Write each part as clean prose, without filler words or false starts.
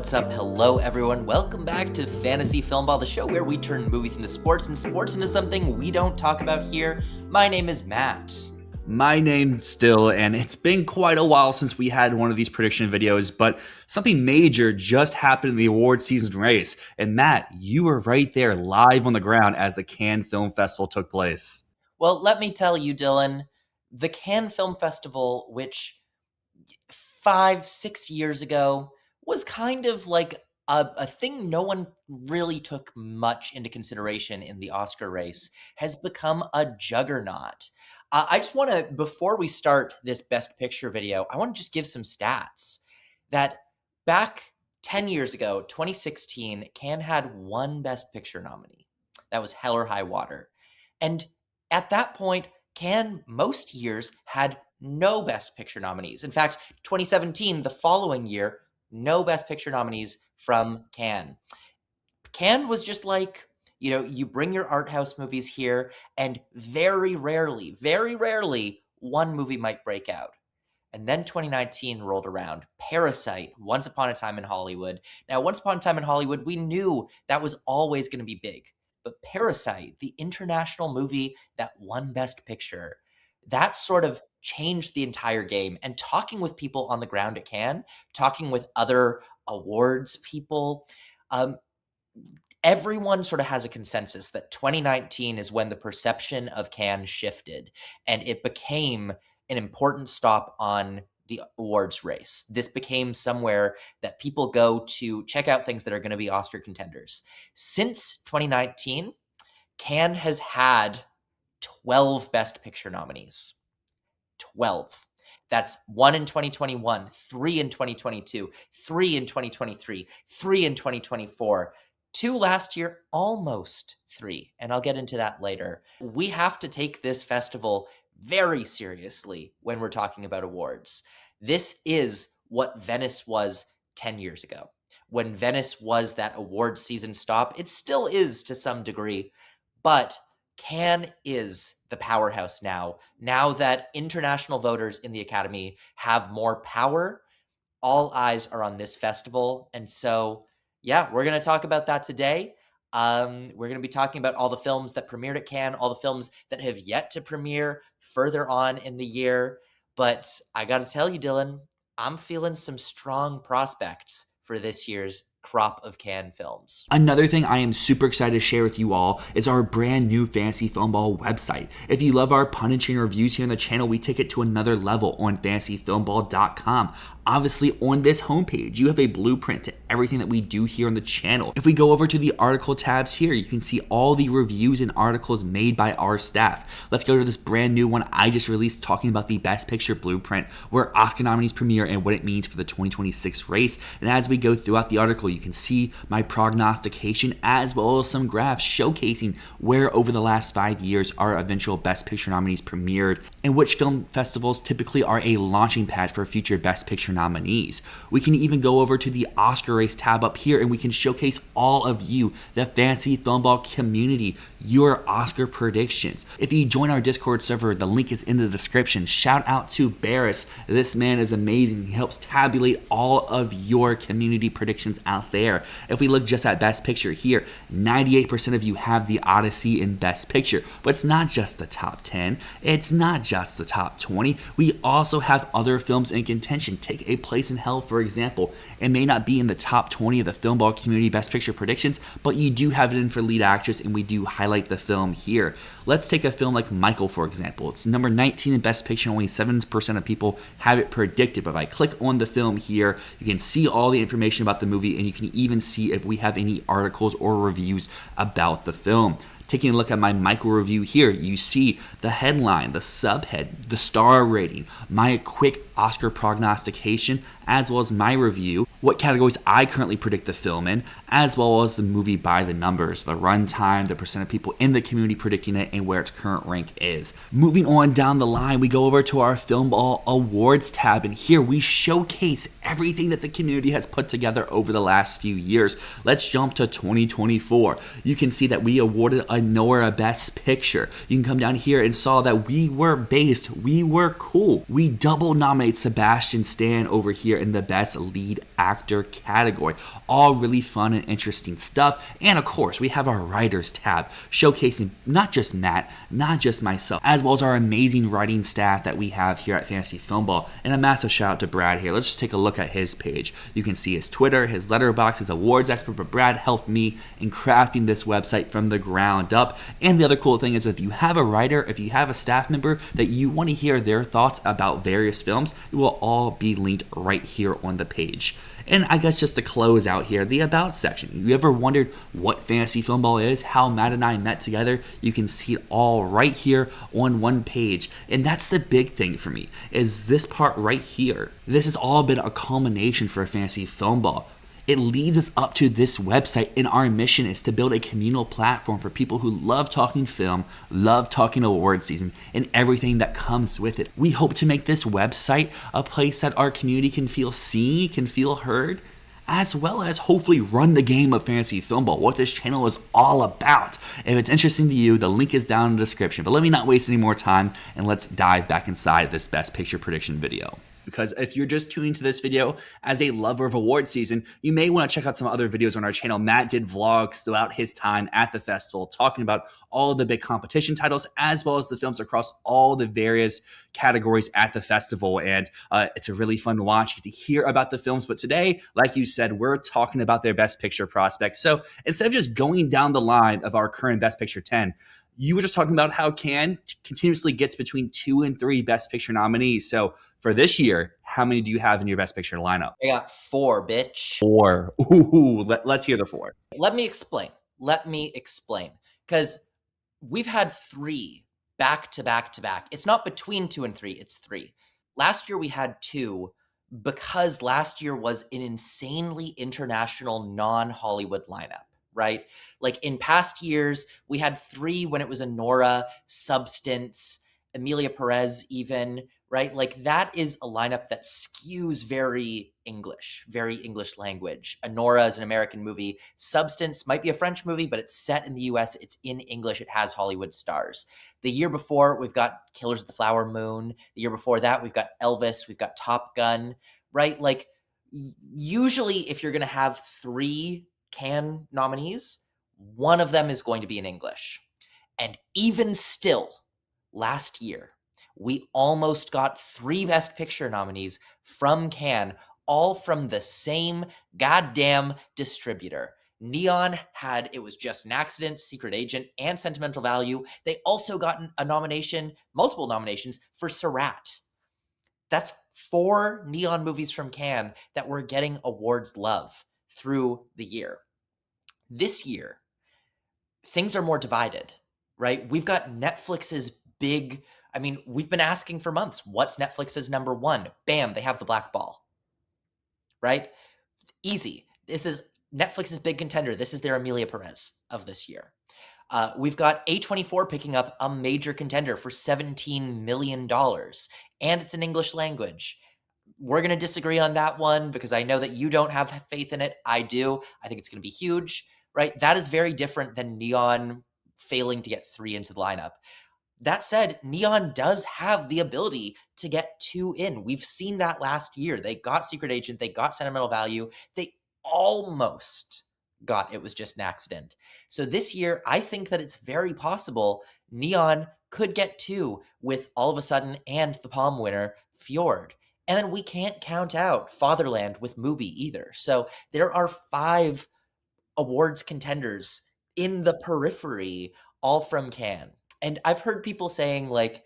what's up? Hello, everyone. Welcome back to Fantasy Filmball, the show where we turn movies into sports and sports into something we don't talk about here. My name is Matt. My name's Dyl, and it's been quite a while since we had one of these prediction videos, but something major just happened in the award season race. And Matt, you were right there live on the ground as the Cannes Film Festival took place. Well, let me tell you, Dylan, the Cannes Film Festival, which 5-6 years ago was kind of like a thing no one really took much into consideration in the Oscar race, has become a juggernaut. I just want to, before we start this Best Picture video, I want to just give some stats that back 10 years ago, 2016, Cannes had one Best Picture nominee. That was Hell or High Water. And at that point, Cannes most years had no Best Picture nominees. In fact, 2017, the following year, no Best Picture nominees from Cannes. Cannes was just like, you bring your art house movies here, and very rarely, one movie might break out. And then 2019 rolled around. Parasite, Once Upon a Time in Hollywood. Now, Once Upon a Time in Hollywood, we knew that was always going to be big. But Parasite, the international movie that won Best Picture, that sort of changed the entire game. And talking with people on the ground at Cannes, talking with other awards people, everyone sort of has a consensus that 2019 is when the perception of Cannes shifted and it became an important stop on the awards race. This became somewhere that people go to check out things that are going to be Oscar contenders. Since 2019, Cannes has had 12 Best Picture nominees. 12. That's 1 in 2021, 3 in 2022, 3 in 2023, 3 in 2024, 2 last year, almost 3. And I'll get into that later. We have to take this festival very seriously when we're talking about awards. This is what Venice was 10 years ago. When Venice was that award season stop, it still is to some degree, but Cannes is the powerhouse now that international voters in the Academy have more power. All eyes are on this festival. And so, yeah, we're going to talk about that today. We're going to be talking about all the films that premiered at Cannes, all the films that have yet to premiere further on in the year. But I got to tell you, Dylan, I'm feeling some strong prospects for this year's crop of Cannes films. Another thing I am super excited to share with you all is our brand new Fantasy Filmball website. If you love our punishing reviews here on the channel, we take it to another level on fantasyfilmball.com. Obviously, on this homepage, you have a blueprint to everything that we do here on the channel. If we go over to the article tabs here, you can see all the reviews and articles made by our staff. Let's go to this brand new one I just released talking about the Best Picture blueprint, where Oscar nominees premiere and what it means for the 2026 race. And as we go throughout the article, you can see my prognostication as well as some graphs showcasing where over the last 5 years our eventual Best Picture nominees premiered and which film festivals typically are a launching pad for future Best Picture nominees. We can even go over to the Oscar race tab up here and we can showcase all of you, the Fantasy Filmball community, your Oscar predictions. If you join our Discord server, the link is in the description. Shout out to Barris. This man is amazing. He helps tabulate all of your community predictions out there. If we look just at Best Picture here, 98% of you have The Odyssey in Best Picture, but it's not just the top 10. It's not just the top 20. We also have other films in contention. Take A Place in Hell, for example. It may not be in the top 20 of the Filmball community Best Picture predictions, but you do have it in for lead actress, and we do highlight the film here. Let's take a film like Michael, for example. It's number 19 in Best Picture. Only 7% of people have it predicted. But if I click on the film here, you can see all the information about the movie, and you can even see if we have any articles or reviews about the film. Taking a look at my Michael review here, you see the headline, the subhead, the star rating, my quick Oscar prognostication, as well as my review, what categories I currently predict the film in, as well as the movie by the numbers, the runtime, the percent of people in the community predicting it, and where its current rank is. Moving on down the line, we go over to our Filmball Awards tab, and here we showcase everything that the community has put together over the last few years. Let's jump to 2024. You can see that we awarded Nora Best Picture. You can come down here and saw that we were based, we were cool. We double nominated nominate Sebastian Stan over here in the Best Lead Actor category. All really fun and interesting stuff. And of course, we have our Writers tab showcasing not just Matt, not just myself, as well as our amazing writing staff that we have here at Fantasy Filmball. And a massive shout out to Brad here. Let's just take a look at his page. You can see his Twitter, his Letterboxd, his awards expert, but Brad helped me in crafting this website from the ground up. And the other cool thing is if you have a writer, if you have a staff member that you want to hear their thoughts about various films, it will all be linked right here on the page. And I guess just to close out here, the About section. You ever wondered what Fantasy Filmball is, how Matt and I met together? You can see it all right here on one page. And that's the big thing for me, is this part right here. This has all been a culmination for Fantasy Filmball. It leads us up to this website, and our mission is to build a communal platform for people who love talking film, love talking award season, and everything that comes with it. We hope to make this website a place that our community can feel seen, can feel heard, as well as hopefully run the game of Fantasy Filmball, what this channel is all about. If it's interesting to you, the link is down in the description. But let me not waste any more time, and let's dive back inside this Best Picture prediction video. Because if you're just tuning to this video as a lover of award season, you may want to check out some other videos on our channel. Matt did vlogs throughout his time at the festival, talking about all of the big competition titles, as well as the films across all the various categories at the festival. And it's a really fun watch. You get to hear about the films. But today, like you said, we're talking about their Best Picture prospects. So instead of just going down the line of our current Best Picture 10, you were just talking about how Cannes continuously gets between 2 and 3 Best Picture nominees. So for this year, how many do you have in your Best Picture lineup? I got 4, bitch. 4. Ooh, let's hear the 4. Let me explain. Because we've had 3 back to back to back. It's not between 2 and 3, it's 3. Last year we had 2 because last year was an insanely international non-Hollywood lineup. Right? Like in past years, we had 3 when it was Anora, Substance, Emilia Perez even, right? Like that is a lineup that skews very English language. Anora is an American movie. Substance might be a French movie, but it's set in the US. It's in English. It has Hollywood stars. The year before, we've got Killers of the Flower Moon. The year before that, we've got Elvis. We've got Top Gun, right? Like usually if you're going to have 3 Cannes nominees, one of them is going to be in English. And even still, last year, we almost got 3 Best Picture nominees from Cannes, all from the same goddamn distributor. Neon had It Was Just an Accident, Secret Agent, and Sentimental Value. They also got a nomination, multiple nominations, for Surratt. That's 4 Neon movies from Cannes that were getting awards love through the year. This year, things are more divided, right? We've got Netflix's big, we've been asking for months, what's Netflix's number 1? Bam, they have The Black Ball, right? Easy. This is Netflix's big contender. This is their Emilia Perez of this year. We've got A24 picking up a major contender for $17 million, and it's in English language. We're going to disagree on that one because I know that you don't have faith in it. I do. I think it's going to be huge, right? That is very different than Neon failing to get 3 into the lineup. That said, Neon does have the ability to get 2 in. We've seen that last year. They got Secret Agent. They got Sentimental Value. They almost got It Was Just an Accident. So this year, I think that it's very possible Neon could get 2 with All of a Sudden and the Palm winner, Fjord. And then we can't count out Fatherland with Mubi either. So there are 5 awards contenders in the periphery, all from Cannes. And I've heard people saying like,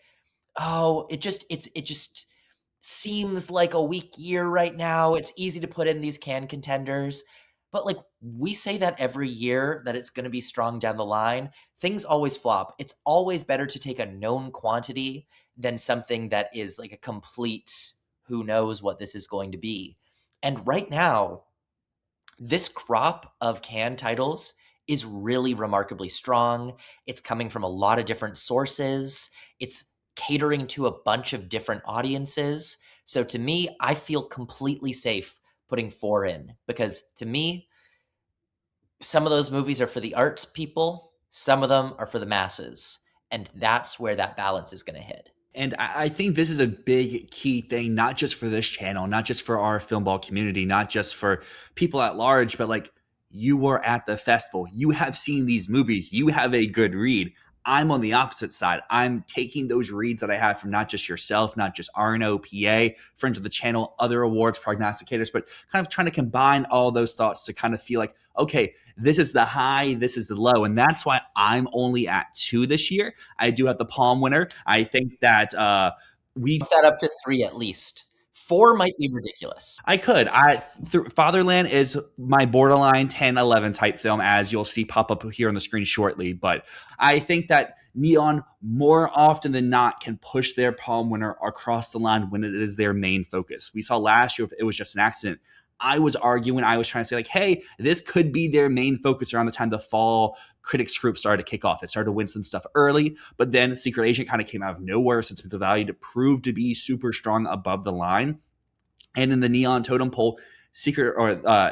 oh, it just seems like a weak year right now. It's easy to put in these Cannes contenders. But like we say that every year that it's going to be strong down the line. Things always flop. It's always better to take a known quantity than something that is like a complete who knows what this is going to be. And right now, this crop of Cannes titles is really remarkably strong. It's coming from a lot of different sources. It's catering to a bunch of different audiences. So to me, I feel completely safe putting 4 in because to me, some of those movies are for the arts people, some of them are for the masses. And that's where that balance is going to hit. And I think this is a big key thing, not just for this channel, not just for our film ball community, not just for people at large, but like you were at the festival. You have seen these movies. You have a good read. I'm on the opposite side. I'm taking those reads that I have from not just yourself, not just RNO, PA, friends of the channel, other awards, prognosticators, but kind of trying to combine all those thoughts to kind of feel like, okay, this is the high, this is the low. And that's why I'm only at 2 this year. I do have the Palm winner. I think that we Bump that up to 3 at least. 4 might be ridiculous. I could. Fatherland is my borderline 10, 11 type film, as you'll see pop up here on the screen shortly. But I think that Neon, more often than not, can push their Palm winner across the line when it is their main focus. We saw last year, if it was just an accident, I was arguing, I was trying to say, like, hey, this could be their main focus around the time the fall critics group started to kick off. It started to win some stuff early, but then Secret Agent kind of came out of nowhere since the value to prove to be super strong above the line. And in the Neon Totem Pole, Secret or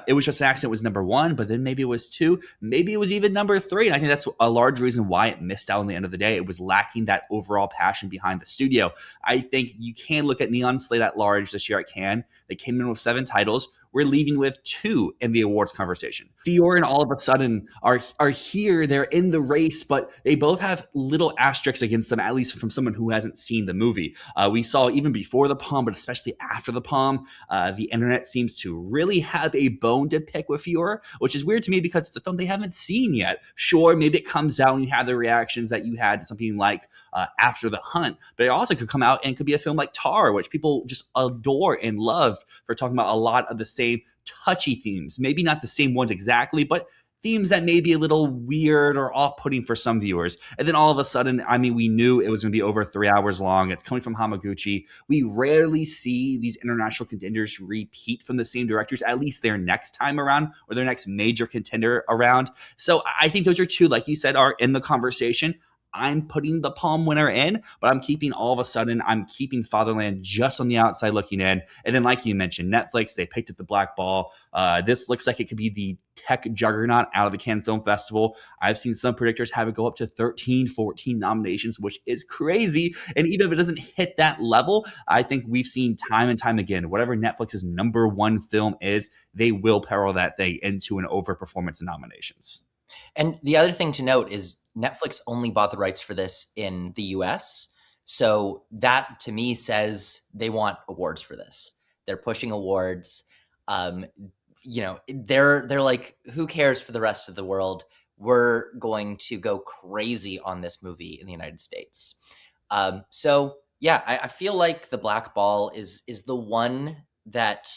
It Was Just an Accident was number 1, but then maybe it was 2, maybe it was even number 3. And I think that's a large reason why it missed out on the end of the day. It was lacking that overall passion behind the studio. I think you can look at Neon slate at large this year at Cannes. They came in with 7 titles. We're leaving with 2 in the awards conversation. Fior and all of a sudden are here. They're in the race, but they both have little asterisks against them, at least from someone who hasn't seen the movie. We saw even before the Palm, but especially after the Palm, the internet seems to really have a bone to pick with Fior, which is weird to me because it's a film they haven't seen yet. Sure, maybe it comes out and you have the reactions that you had to something like After the Hunt, but it also could come out and could be a film like Tar, which people just adore and love for talking about a lot of the same touchy themes. Maybe not the same ones exactly, but themes that may be a little weird or off-putting for some viewers. And then all of a sudden, I mean, we knew it was going to be over 3 hours long. It's coming from Hamaguchi. We rarely see these international contenders repeat from the same directors, at least their next time around or their next major contender around. So I think those are 2, like you said, are in the conversation. I'm putting the Palm winner in, but I'm keeping Fatherland just on the outside looking in. And then, like you mentioned, Netflix, they picked up the black ball. This looks like it could be the tech juggernaut out of the Cannes Film Festival. I've seen some predictors have it go up to 13, 14 nominations, which is crazy. And even if it doesn't hit that level, I think we've seen time and time again, whatever Netflix's number 1 film is, they will peril that thing into an overperformance in nominations. And the other thing to note is Netflix only bought the rights for this in the US. So that to me says they want awards for this. They're pushing awards. They're like, who cares for the rest of the world? We're going to go crazy on this movie in the United States. So yeah, I feel like the black ball is the one that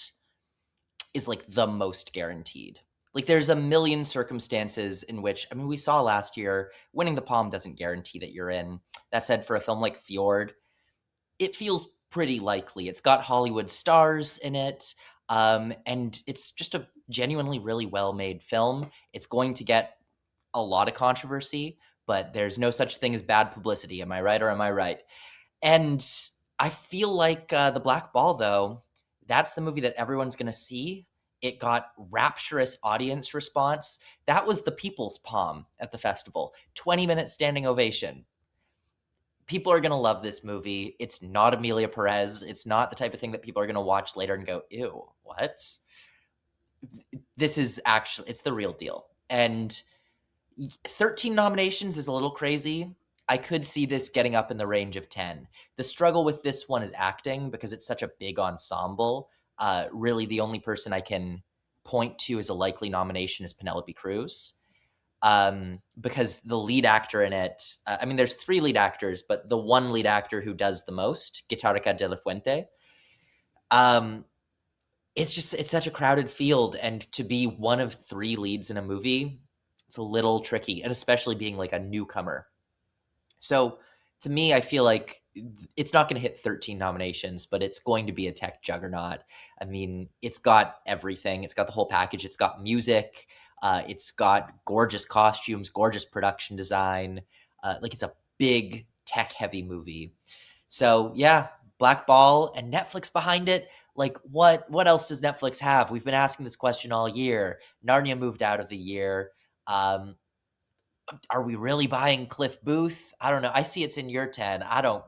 is like the most guaranteed. Like there's a million circumstances in which, I mean, we saw last year, winning the Palm doesn't guarantee that you're in. That said, for a film like Fjord, it feels pretty likely. It's got Hollywood stars in it, and it's just a genuinely really well-made film. It's going to get a lot of controversy, but there's no such thing as bad publicity. Am I right or am I right? And I feel like The Black Ball, though, that's the movie that everyone's going to see. It got rapturous audience response. That was the People's Palm at the festival. 20-minute standing ovation. People are going to love this movie. It's not Emilia Perez. It's not the type of thing that people are going to watch later and go, ew, what? This is actually, it's the real deal. And 13 nominations is a little crazy. I could see this getting up in the range of 10. The struggle with this one is acting because it's such a big ensemble. Really, the only person I can point to as a likely nomination is Penelope Cruz. Because the lead actor in it, I mean, there's 3 lead actors, but the one lead actor who does the most, Guitarrica de la Fuente, it's such a crowded field, and to be one of 3 leads in a movie, it's a little tricky, and especially being like a newcomer. So to me, I feel like it's not going to hit 13 nominations, but it's going to be a tech juggernaut. I mean, it's got everything. It's got the whole package. It's got music. It's got gorgeous costumes, gorgeous production design. Like it's a big tech-heavy movie. So yeah, Black Ball and Netflix behind it. Like what else does Netflix have? We've been asking this question all year. Narnia moved out of the year. Are we really buying Cliff Booth? I don't know. I see it's in your 10. I don't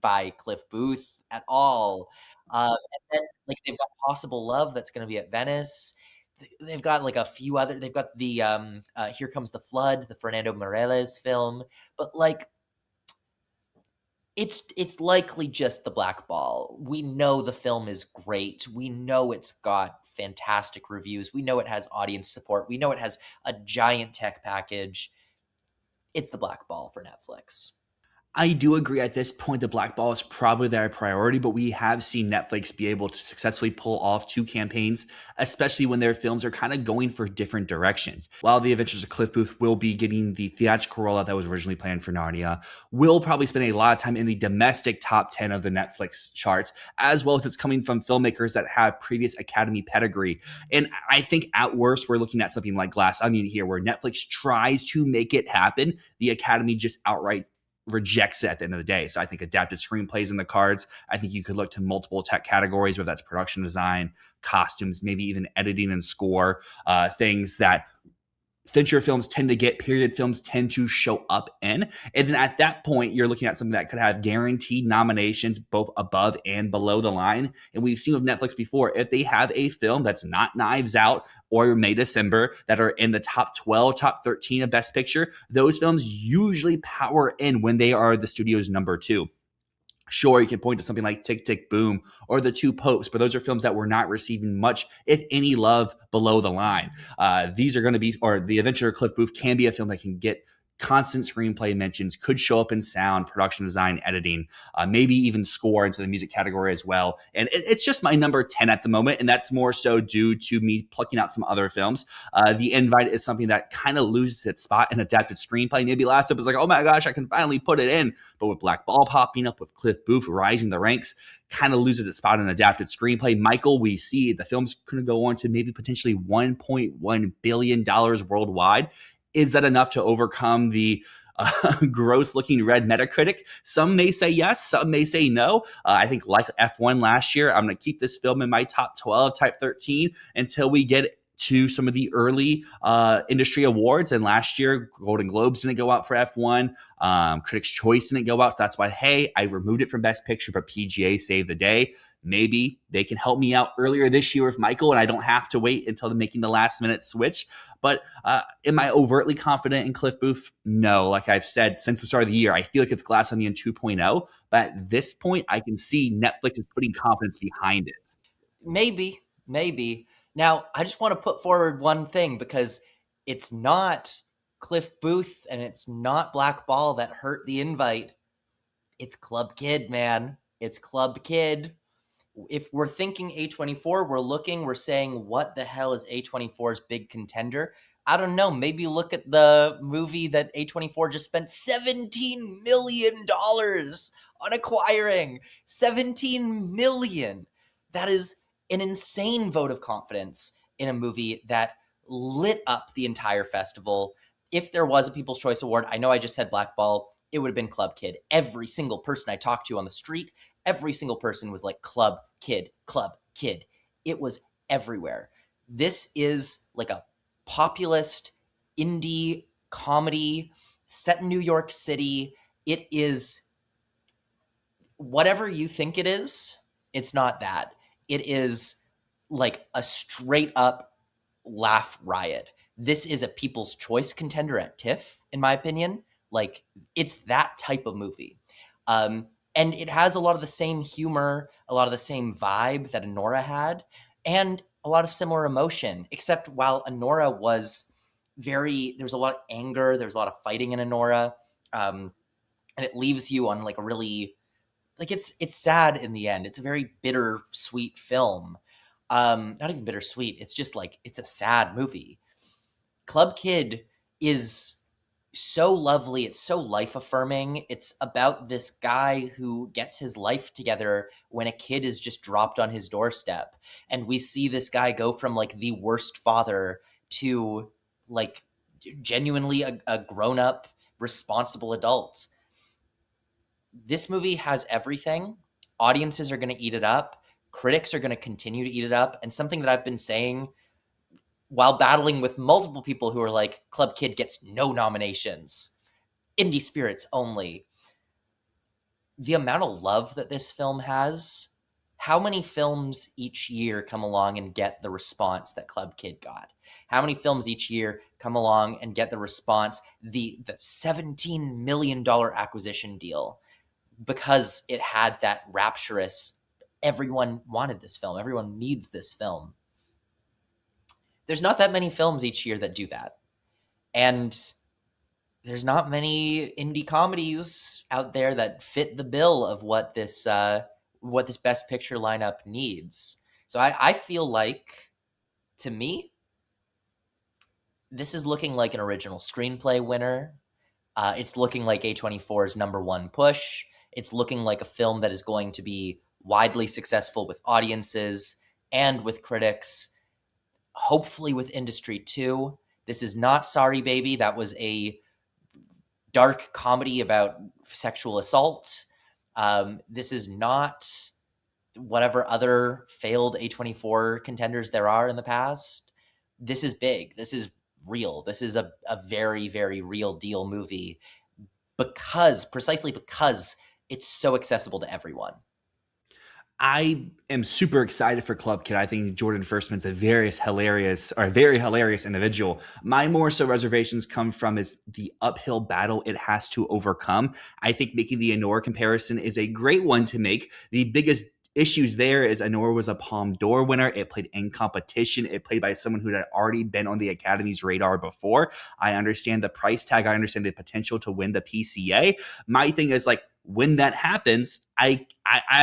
by Cliff Booth at all. And then like they've got Possible Love that's going to be at Venice. They've got like a few other. They've got the Here Comes the Flood, the Fernando Meirelles film, but like it's likely just the black ball. We know the film is great. We know it's got fantastic reviews. We know it has audience support. We know it has a giant tech package. It's the black ball for Netflix. I do agree at this point the black ball is probably their priority, but we have seen Netflix be able to successfully pull off two campaigns, especially when their films are kind of going for different directions. While The Adventures of Cliff Booth will be getting the theatrical rollout that was originally planned for Narnia, will probably spend a lot of time in the domestic top 10 of the Netflix charts, as well as it's coming from filmmakers that have previous Academy pedigree. And I think at worst, we're looking at something like Glass Onion here, where Netflix tries to make it happen. The Academy just outright rejects it at the end of the day. So I think adapted screenplays in the cards. I think you could look to multiple tech categories, whether that's production design, costumes, maybe even editing and score, things that feature films tend to get, period films tend to show up in. And then at that point, you're looking at something that could have guaranteed nominations both above and below the line. And we've seen with Netflix before, if they have a film that's not Knives Out or May December that are in the top 12, top 13 of Best Picture, those films usually power in when they are the studio's number two. Sure, you can point to something like Tick, Tick, Boom or The Two Popes, but those are films that were not receiving much, if any, love below the line. These are going to be, or The Adventure of Cliff Booth can be a film that can get constant screenplay mentions, could show up in sound, production design, editing, maybe even score into the music category as well. And it's just my number 10 at the moment, and that's more so due to me plucking out some other films. The Invite is something that kind of loses its spot in adapted screenplay. Maybe last up was like, oh my gosh, I can finally put it in. But with Black Ball popping up, with Cliff Booth rising the ranks, kind of loses its spot in adapted screenplay. Michael, we see the film's going to go on to maybe potentially $1.1 billion worldwide. Is that enough to overcome the gross looking red Metacritic? Some may say yes, some may say no. I think like F1 last year, I'm going to keep this film in my top 12, type 13 until we get to some of the early industry awards. And last year, Golden Globes didn't go out for F1. Critics' Choice didn't go out. So that's why, hey, I removed it from Best Picture, but PGA saved the day. Maybe they can help me out earlier this year with Michael, and I don't have to wait until making the last minute switch. But am I overtly confident in Cliff Booth? No. Like I've said since the start of the year, I feel like it's Glass Onion 2.0. But at this point, I can see Netflix is putting confidence behind it. Maybe. Now, I just want to put forward one thing, because it's not Cliff Booth and it's not Black Ball that hurt The Invite. It's Club Kid, man. It's Club Kid. If we're thinking A24, we're saying, what the hell is A24's big contender? I don't know. Maybe look at the movie that A24 just spent $17 million on acquiring. $17 million. That is an insane vote of confidence in a movie that lit up the entire festival. If there was a People's Choice Award, I know I just said Black Ball, it would have been Club Kid. Every single person I talked to on the street, every single person was like, Club Kid, Club Kid. It was everywhere. This is like a populist indie comedy set in New York City. It is whatever you think it is. It's not that. It is like a straight up laugh riot. This is a People's Choice contender at TIFF, in my opinion. Like, it's that type of movie. And it has a lot of the same humor, a lot of the same vibe that Anora had, and a lot of similar emotion, except while Anora was there was a lot of anger, there was a lot of fighting in Anora, and it leaves you on like a really, like, it's sad in the end. It's a very bittersweet film. Not even bittersweet, it's just like, it's a sad movie. Club Kid is so lovely. It's so life affirming. It's about this guy who gets his life together when a kid is just dropped on his doorstep. And we see this guy go from like the worst father to like genuinely a grown up, responsible adult. This movie has everything. Audiences are going to eat it up. Critics are going to continue to eat it up. And something that I've been saying while battling with multiple people who are like, Club Kid gets no nominations, indie spirits only. the amount of love that this film has, how many films each year come along and get the response that Club Kid got? How many films each year come along and get the response, the $17 million acquisition deal, because it had that rapturous, everyone wanted this film, everyone needs this film. There's not that many films each year that do that. And there's not many indie comedies out there that fit the bill of what this best picture lineup needs. So I feel like, to me, this is looking like an original screenplay winner. It's looking like A24's number one push. It's looking like a film that is going to be widely successful with audiences and with critics, hopefully with industry too. This is not Sorry Baby. That was a dark comedy about sexual assault. This is not whatever other failed A24 contenders there are in the past. This is big. This is real. This is a very, very real deal movie, precisely because it's so accessible to everyone. I am super excited for Club Kid. I think Jordan Firstman's a very hilarious individual. My more so reservations come from is the uphill battle it has to overcome. I think making the Anora comparison is a great one to make. The biggest issues there is Anora was a Palme d'Or winner. It played in competition. It played by someone who had already been on the Academy's radar before. I understand the price tag. I understand the potential to win the PCA. My thing is like, when that happens, I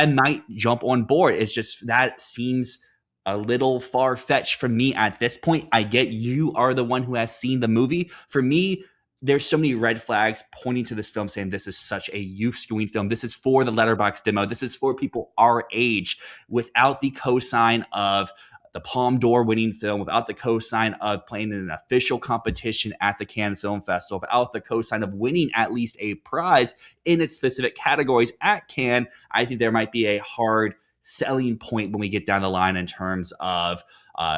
might jump on board. It's just that seems a little far-fetched for me at this point. I get you are the one who has seen the movie. For me, there's so many red flags pointing to this film saying this is such a youth-skewing film. This is for the Letterboxd demo. This is for people our age, without the cosign of the Palme d'Or winning film, without the cosign of playing in an official competition at the Cannes Film Festival, without the cosign of winning at least a prize in its specific categories at Cannes. I think there might be a hard selling point when we get down the line in terms of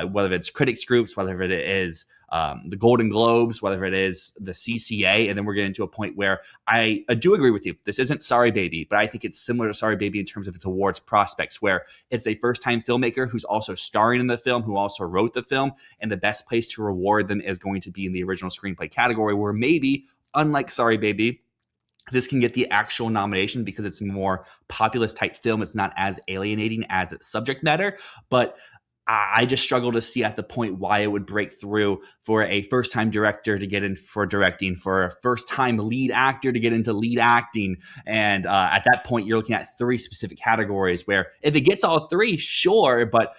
whether it's critics groups, whether it is the Golden Globes, whether it is the CCA, and then we're getting to a point where I do agree with you. This isn't Sorry Baby, but I think it's similar to Sorry Baby in terms of its awards prospects, where it's a first-time filmmaker who's also starring in the film, who also wrote the film, and the best place to reward them is going to be in the original screenplay category, where maybe, unlike Sorry Baby, this can get the actual nomination because it's a more populist type film. It's not as alienating as its subject matter, but I just struggle to see at the point why it would break through for a first-time director to get in for directing, for a first-time lead actor to get into lead acting. And at that point, you're looking at three specific categories where if it gets all three, sure, but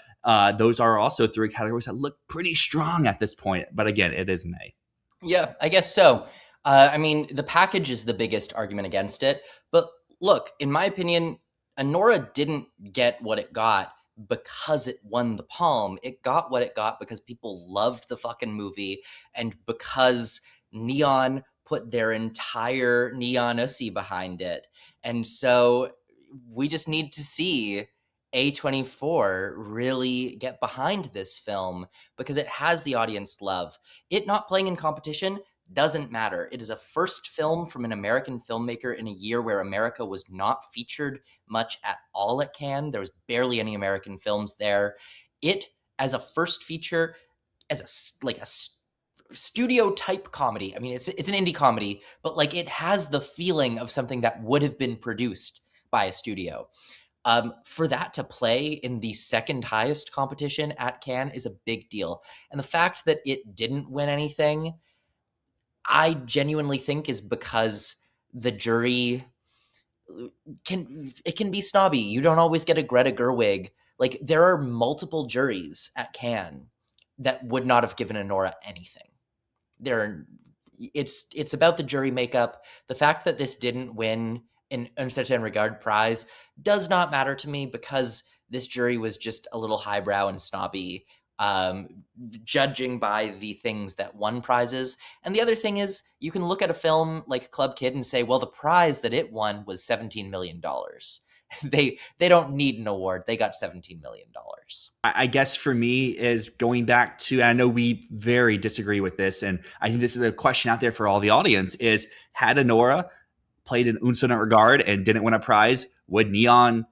those are also three categories that look pretty strong at this point. But again, it is May. Yeah, I guess so. I mean, the package is the biggest argument against it. But look, in my opinion, Anora didn't get what it got because it won the Palm. It got what it got because people loved the fucking movie, and because Neon put their entire Neon Ussy behind it. And so we just need to see A24 really get behind this film because it has the audience love. It not playing in competition doesn't matter. It is a first film from an American filmmaker in a year where America was not featured much at all at Cannes. There was barely any American films there. It, as a first feature, as a studio type comedy. I mean, it's an indie comedy, but like it has the feeling of something that would have been produced by a studio. For that to play in the second highest competition at Cannes is a big deal. And the fact that it didn't win anything, I genuinely think is because the jury can be snobby. You don't always get a Greta Gerwig. Like, there are multiple juries at Cannes that would not have given Anora anything. It's about the jury makeup. The fact that this didn't win an certain regard prize does not matter to me because this jury was just a little highbrow and snobby, judging by the things that won prizes. And the other thing is, you can look at a film like Club Kid and say, well, the prize that it won was $17 million. They don't need an award. They got $17 million. I guess for me is going back to, I know we very disagree with this, and I think this is a question out there for all the audience, is had Anora played in Un Certain Regard and didn't win a prize, would Neon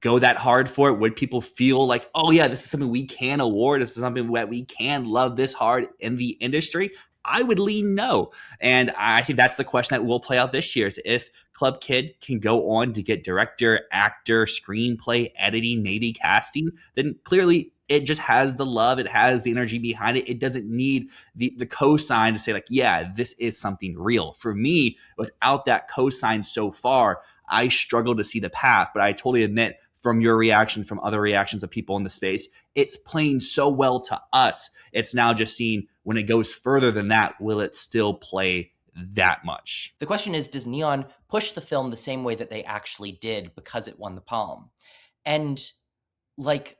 go that hard for it? Would people feel like, oh yeah, this is something we can award, this is something that we can love this hard in the industry? I would lean no. And I think that's the question that will play out this year, is if Club Kid can go on to get director, actor, screenplay, editing, maybe casting, then clearly it just has the love, it has the energy behind it. It doesn't need the cosign to say like, yeah, this is something real. For me, without that cosign so far, I struggle to see the path. But I totally admit, from your reaction, from other reactions of people in the space, it's playing so well to us. It's now just seeing when it goes further than that, will it still play that much? The question is, does Neon push the film the same way that they actually did because it won the Palm? And like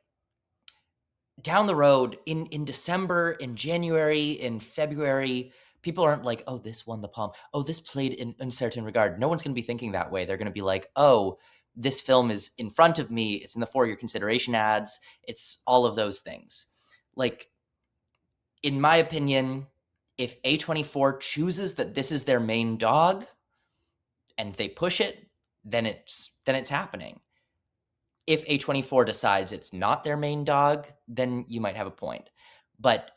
down the road in December, in January, in February, people aren't like, oh, this won the Palm. Oh, this played in Uncertain Regard. No one's going to be thinking that way. They're going to be like, oh, this film is in front of me. It's in the for your consideration ads. It's all of those things. Like, in my opinion, if A24 chooses that this is their main dog and they push it, then it's happening. If A24 decides it's not their main dog, then you might have a point. But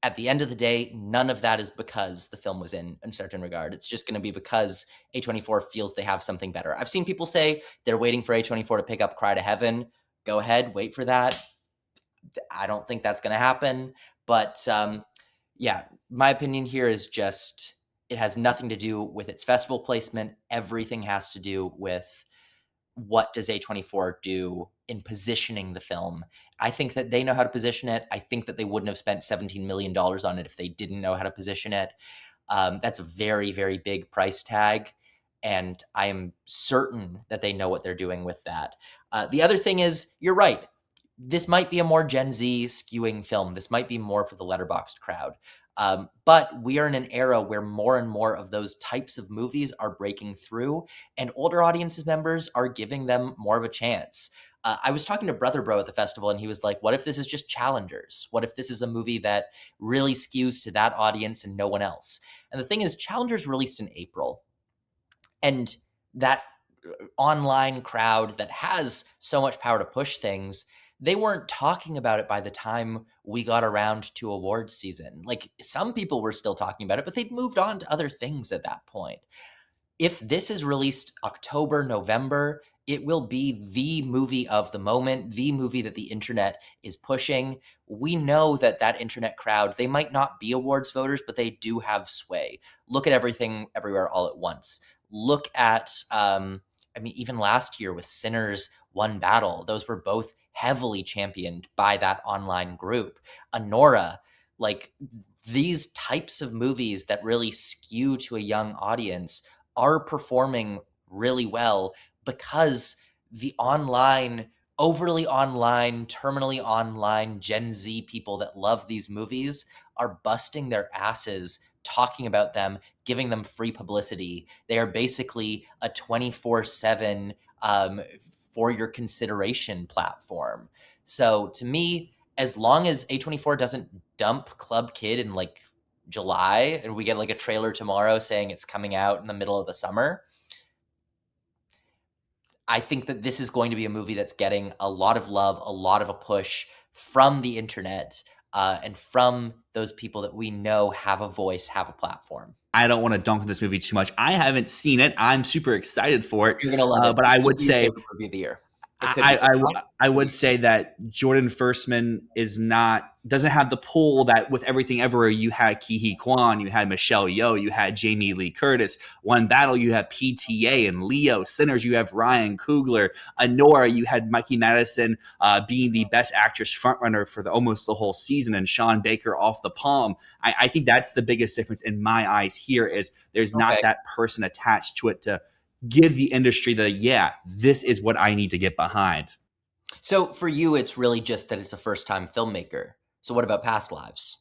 at the end of the day, none of that is because the film was in Uncertain Regard. It's just going to be because A24 feels they have something better. I've seen people say they're waiting for A24 to pick up Cry to Heaven. Go ahead, wait for that. I don't think that's going to happen. But yeah, my opinion here is just it has nothing to do with its festival placement. Everything has to do with what does A24 do in positioning the film. I think that they know how to position it. I think that they wouldn't have spent $17 million on it if they didn't know how to position it. That's a very, very big price tag. And I am certain that they know what they're doing with that. The other thing is, you're right. This might be a more Gen Z skewing film. This might be more for the Letterboxd crowd. But we are in an era where more and more of those types of movies are breaking through, and older audiences members are giving them more of a chance. I was talking to Brother Bro at the festival, and he was like, what if this is just Challengers? What if this is a movie that really skews to that audience and no one else? And the thing is, Challengers released in April, and that online crowd that has so much power to push things, they weren't talking about it by the time we got around to awards season. Like, some people were still talking about it, but they'd moved on to other things at that point. If this is released October, November, it will be the movie of the moment, the movie that the internet is pushing. We know that that internet crowd, they might not be awards voters, but they do have sway. Look at Everything Everywhere All at Once. Look at, even last year with Sinners, One Battle, those were both heavily championed by that online group. Anora, like, these types of movies that really skew to a young audience are performing really well because the online, overly online, terminally online Gen Z people that love these movies are busting their asses talking about them, giving them free publicity. They are basically a 24/7 for your consideration platform. So to me, as long as A24 doesn't dump Club Kid in like July and we get like a trailer tomorrow saying it's coming out in the middle of the summer, I think that this is going to be a movie that's getting a lot of love, a lot of a push from the internet, and from those people that we know have a voice, have a platform. I don't want to dunk on this movie too much. I haven't seen it. I'm super excited for it. You're gonna love it. But I would say favorite movie of the year. It could be. I would say that Jordan Firstman doesn't have the pull that with Everything Everywhere you had Ki Hee Kwan, you had Michelle Yeoh, you had Jamie Lee Curtis. One Battle you have PTA and Leo. Sinners you have Ryan Coogler. Anora you had Mikey Madison being the best actress frontrunner for almost the whole season, and Sean Baker off the palm. I think that's the biggest difference in my eyes here is there's not that person attached to it to give the industry this is what I need to get behind. So for you, it's really just that it's a first-time filmmaker. So what about Past Lives?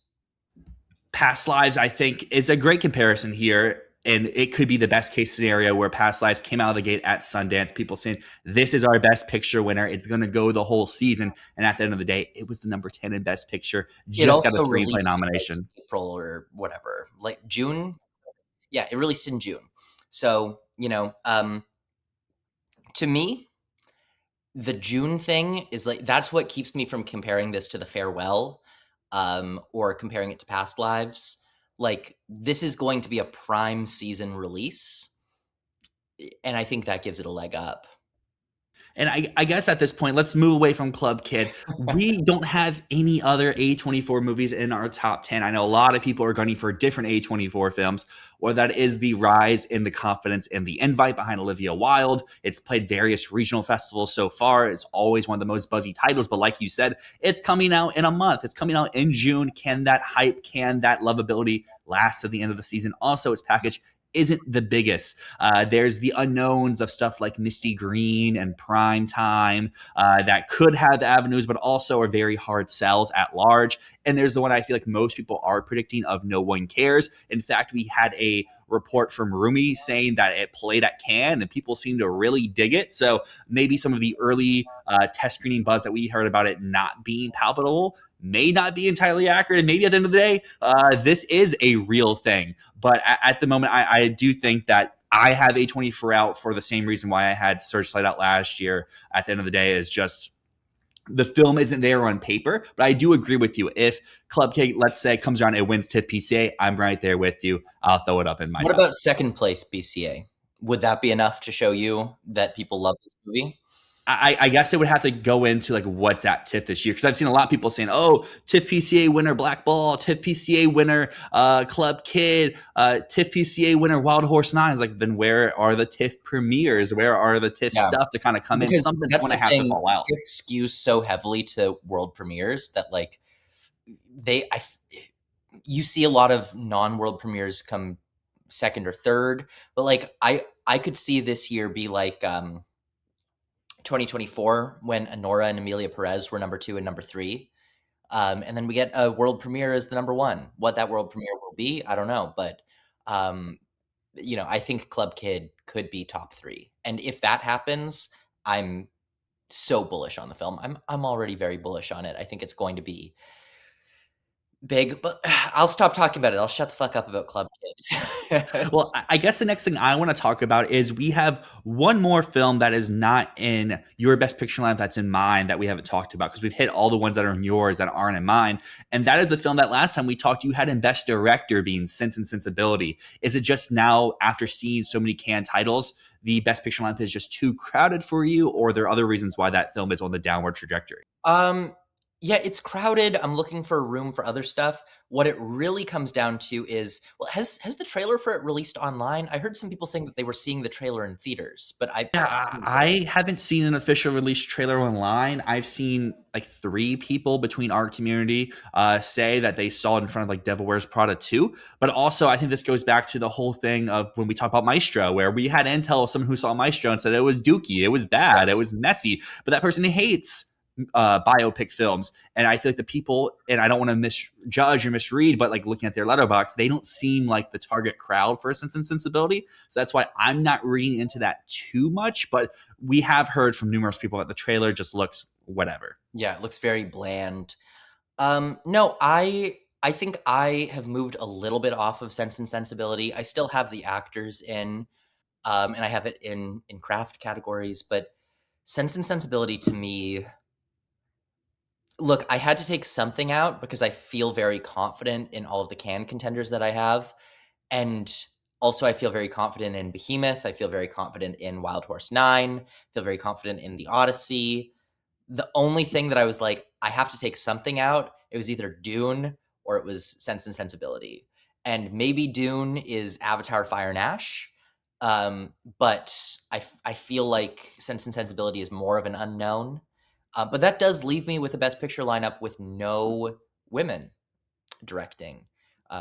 Past Lives, I think, is a great comparison here. And it could be the best case scenario where Past Lives came out of the gate at Sundance. People saying, this is our best picture winner. It's going to go the whole season. And at the end of the day, it was the number 10 in best picture. Just got a screenplay nomination. April or whatever. Like June? Yeah, it released in June. So you know, to me, the June thing is like that's what keeps me from comparing this to the farewell, or comparing it to past lives. Like this is going to be a prime season release, and I think that gives it a leg up. And I guess at this point, let's move away from Club Kid. We don't have any other A24 movies in our top 10. I know a lot of people are gunning for different A24 films, or that is The Rise in the Confidence and the Invite behind Olivia Wilde. It's played various regional festivals so far. It's always one of the most buzzy titles, but like you said, it's coming out in a month. It's coming out in June. Can that hype, can that lovability last to the end of the season? Also, its package isn't the biggest. There's the unknowns of stuff like Misty Green and Prime Time that could have the avenues, but also are very hard sells at large. And there's the one I feel like most people are predicting of No One Cares. In fact, we had a report from Rumi saying that it played at Cannes and people seem to really dig it. So maybe some of the early test screening buzz that we heard about it not being palpable may not be entirely accurate. And maybe at the end of the day, this is a real thing. But at the moment, I do think that I have A24 out for the same reason why I had Searchlight out last year. At the end of the day, is just the film isn't there on paper. But I do agree with you. If Club K, let's say, comes around and wins TIFF PCA, I'm right there with you. I'll throw it up in my What top. about second place BCA? Would that be enough to show you that people love this movie? I guess it would have to go into like what's at TIFF this year, because I've seen a lot of people saying, "Oh, TIFF PCA winner Black Ball, TIFF PCA winner Club Kid, TIFF PCA winner Wild Horse 9." Is like, then where are the TIFF premieres? Where are the TIFF Yeah, stuff to kind of come in? because Something's that's going to the have to thing. fall out. TIFF skews so heavily to world premieres that like they, I, you see a lot of non-world premieres come second or third, but like I could see this year be like 2024 when Honora and Amelia Perez were number 2 and number 3. And then we get a world premiere as the number 1. What that world premiere will be, I don't know, but um, I think Club Kid could be top 3. And if that happens, I'm so bullish on the film. I'm already very bullish on it. I think it's going to be big, but I'll stop talking about it. I'll shut the fuck up about Club Kid. Well, I guess the next thing I want to talk about is we have one more film that is not in your best picture lineup that's in mine that we haven't talked about, because we've hit all the ones that are in yours that aren't in mine. And that is a film that last time we talked, you had in best director being Sense and Sensibility. Is it just now, after seeing so many Cannes titles, the best picture lineup is just too crowded for you, or are there other reasons why that film is on the downward trajectory? Um, yeah, it's crowded. I'm looking for room for other stuff. What it really comes down to is, well, has the trailer for it released online? I heard some people saying that they were seeing the trailer in theaters, but I Yeah, haven't seen the trailer. I haven't seen an official release trailer online. I've seen like 3 people between our community say that they saw it in front of like Devil Wears Prada 2. But also, I think this goes back to the whole thing of when we talk about Maestro, where we had intel of someone who saw Maestro and said it was dookie, it was bad, it was messy. But that person hates biopic films. And I feel like the people, and I don't want to misjudge or misread, but like looking at their letterbox, they don't seem like the target crowd for Sense and Sensibility. So that's why I'm not reading into that too much. But we have heard from numerous people that the trailer just looks whatever. Yeah, it looks very bland. No, I think I have moved a little bit off of Sense and Sensibility. I still have the actors in, and I have it in craft categories, but Sense and Sensibility to me, look, I had to take something out because I feel very confident in all of the can contenders that I have. And also I feel very confident in Behemoth. I feel very confident in Wild Horse 9. I feel very confident in The Odyssey. The only thing that I was like, I have to take something out, it was either Dune or it was Sense and Sensibility. And maybe Dune is Avatar Fire and Ash. But I feel like Sense and Sensibility is more of an unknown. But that does leave me with a Best Picture lineup with no women directing,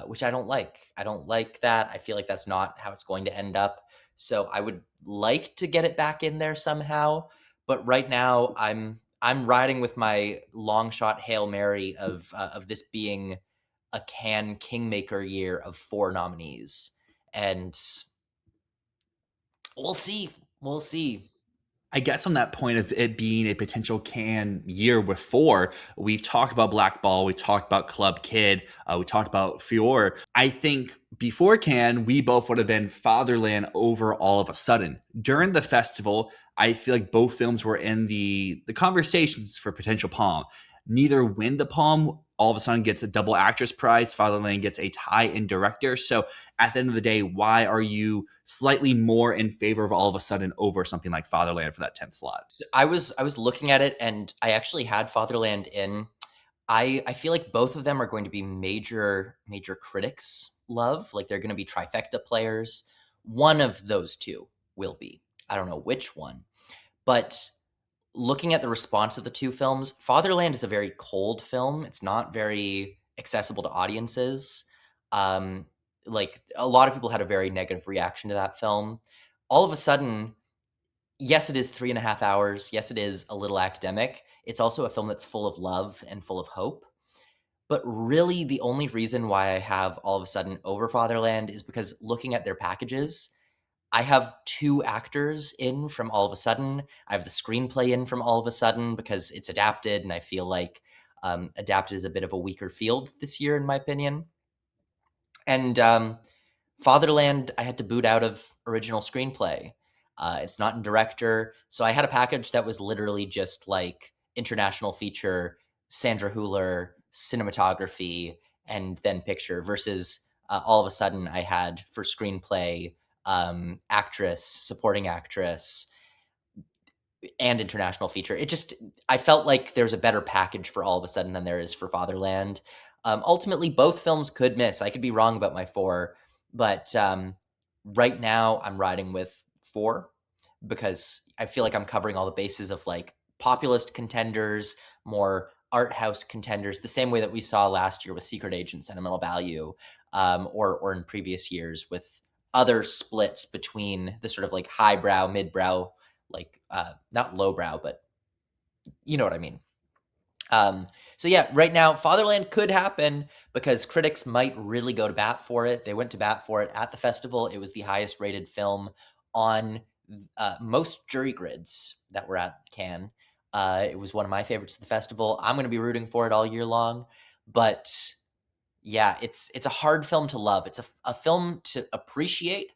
which I don't like. I don't like that. I feel like that's not how it's going to end up. So I would like to get it back in there somehow. But right now, I'm riding with my long shot Hail Mary of this being a Cannes Kingmaker year of 4 nominees, and we'll see. We'll see. I guess on that point of it being a potential can year with four, we've talked about Black Ball, we talked about Club Kid, we talked about Fior. I think before Can, we both would have been Fatherland over All of a Sudden. During the festival, I feel like both films were in the conversations for potential Palm. Neither win the Palm. All of a Sudden gets a double actress prize. Fatherland gets a tie in director. So at the end of the day, why are you slightly more in favor of All of a Sudden over something like Fatherland for that 10th slot? I was looking at it, and I actually had Fatherland in. I feel like both of them are going to be major critics love. Like they're going to be trifecta players. One of those two will be. I don't know which one, but looking at the response of the two films, Fatherland is a very cold film. It's not very accessible to audiences. Um, like a lot of people had a very negative reaction to that film. All of a sudden, yes, it is 3.5 hours. Yes, it is a little academic. It's also a film that's full of love and full of hope. But really, the only reason why I have All of a Sudden over Fatherland is because looking at their packages, I have two actors in from All of a Sudden. I have the screenplay in from All of a Sudden because it's adapted, and I feel like adapted is a bit of a weaker field this year, in my opinion. And Fatherland, I had to boot out of original screenplay. It's not in director, so I had a package that was literally just like international feature, Sandra Hüller, cinematography, and then picture. Versus all of a sudden, I had for screenplay, actress, supporting actress, and international feature. It just I felt like there's a better package for All of a Sudden than there is for Fatherland. Ultimately, both films could miss. I could be wrong about my four, but right now I'm riding with four because I feel like I'm covering all the bases of like populist contenders, more art house contenders, the same way that we saw last year with Secret Agent, Sentimental Value, or in previous years with other splits between the sort of like highbrow, midbrow, like not lowbrow, but you know what I mean. So yeah, right now Fatherland could happen because critics might really go to bat for it. They went to bat for it at the festival. It was the highest rated film on most jury grids that were at Cannes. It was one of my favorites of the festival. I'm going to be rooting for it all year long. But yeah, it's a hard film to love. It's a film to appreciate,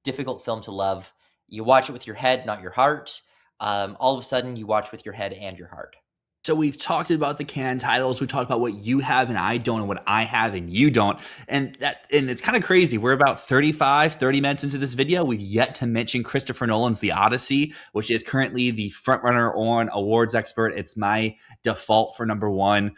difficult film to love. You watch it with your head, not your heart. All of a sudden, you watch with your head and your heart. So we've talked about the can titles. We talked about what you have and I don't, and what I have and you don't. And it's kind of crazy. We're about 30 minutes into this video. We've yet to mention Christopher Nolan's The Odyssey, which is currently the frontrunner on Awards Expert. It's my default for number one,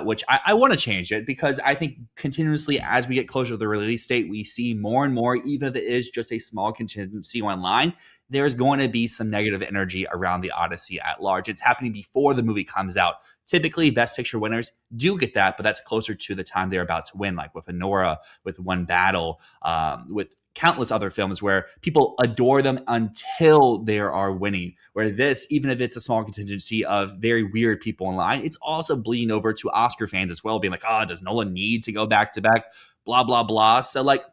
which I want to change it because I think continuously as we get closer to the release date, we see more and more, even if it is just a small contingency online, there's going to be some negative energy around the Odyssey at large. It's happening before the movie comes out. Typically, Best Picture winners do get that, but that's closer to the time they're about to win, like with Honora, with One Battle, with countless other films where people adore them until they are winning. Where this, even if it's a small contingency of very weird people online, it's also bleeding over to Oscar fans as well, being like, oh, does Nolan need to go back to back? Blah, blah, blah. So, like,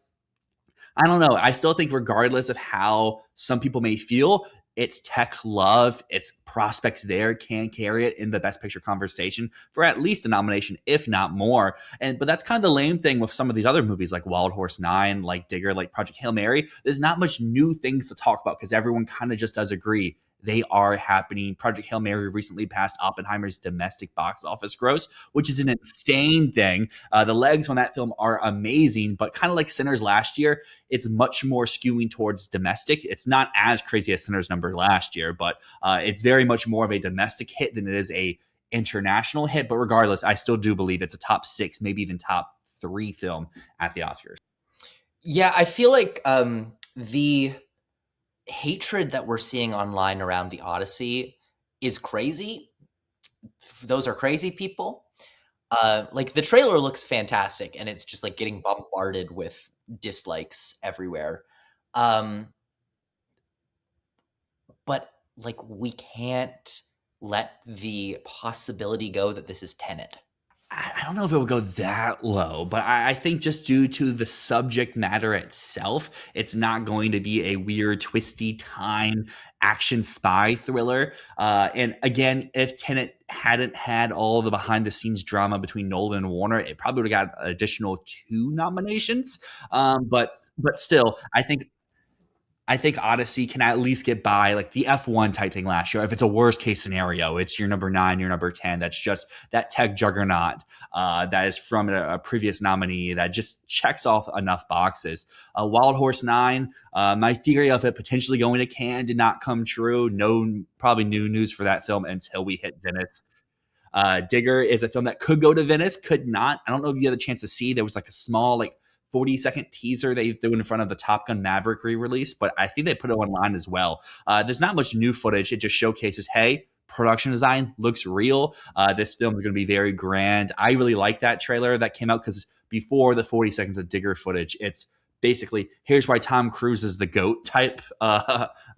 I don't know. I still think, regardless of how some people may feel, its tech love, its prospects there can carry it in the Best Picture conversation for at least a nomination, if not more. But that's kind of the lame thing with some of these other movies like Wild Horse 9, like Digger, like Project Hail Mary. There's not much new things to talk about because everyone kind of just does agree they are happening. Project Hail Mary recently passed Oppenheimer's domestic box office gross, which is an insane thing. The legs on that film are amazing, but kind of like Sinners last year, it's much more skewing towards domestic. It's not as crazy as Sinners number last year, but it's very much more of a domestic hit than it is a international hit. But regardless, I still do believe it's a top 6, maybe even top 3 film at the Oscars. Yeah, I feel like the hatred that we're seeing online around the Odyssey is crazy. Those are crazy people. Like the trailer looks fantastic, and it's just like getting bombarded with dislikes everywhere. Um, but like we can't let the possibility go that this is Tenet. I don't know if it would go that low, but I think just due to the subject matter itself, it's not going to be a weird, twisty time action spy thriller. And again, if Tenet hadn't had all the behind the scenes drama between Nolan and Warner, it probably would have got an additional 2 nominations. But still, I think Odyssey can at least get by like the F1 type thing last year. If it's a worst case scenario, it's your number 9, your number 10. That's just that tech juggernaut that is from a previous nominee that just checks off enough boxes. Wild Horse 9, my theory of it potentially going to Cannes did not come true. No, probably new news for that film until we hit Venice. Digger is a film that could go to Venice, could not. I don't know if you had a chance to see. There was like a small, like 40-second teaser they threw in front of the Top Gun Maverick re-release, but I think they put it online as well. There's not much new footage. It just showcases, hey, production design looks real. This film is going to be very grand. I really like that trailer that came out because before the 40 seconds of Digger footage, it's basically here's why Tom Cruise is the GOAT type